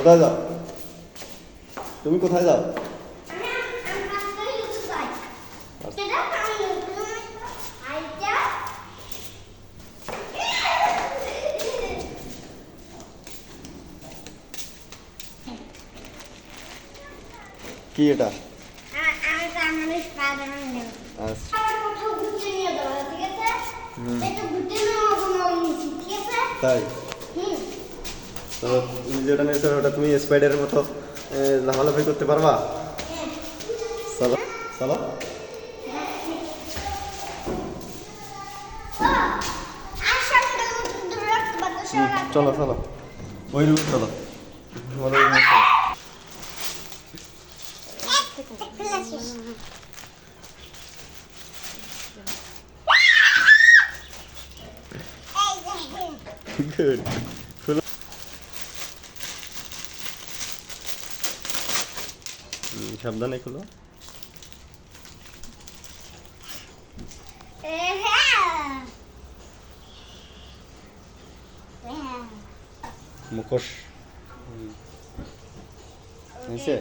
কোথায় যাও? তুমি কোথায় যাও? কি এটা? আচ্ছা। তাই তো তুমি যেটা নিয়েছো ওটা তুমি স্পাইডারের মতো লাফালাফি করতে পারবা? চলো চলো। চলো চলো ওই রুমে চলো। গুড। খুলো। সাবধানে খুলো। মুখোশ নিচে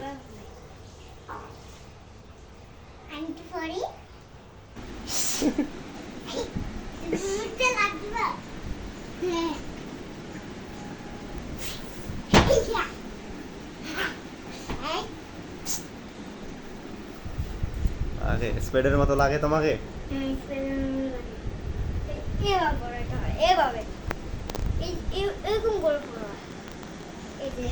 আগে স্পাইডারের মতো লাগে তোমাকে? এভাবে এরকম করে এই যে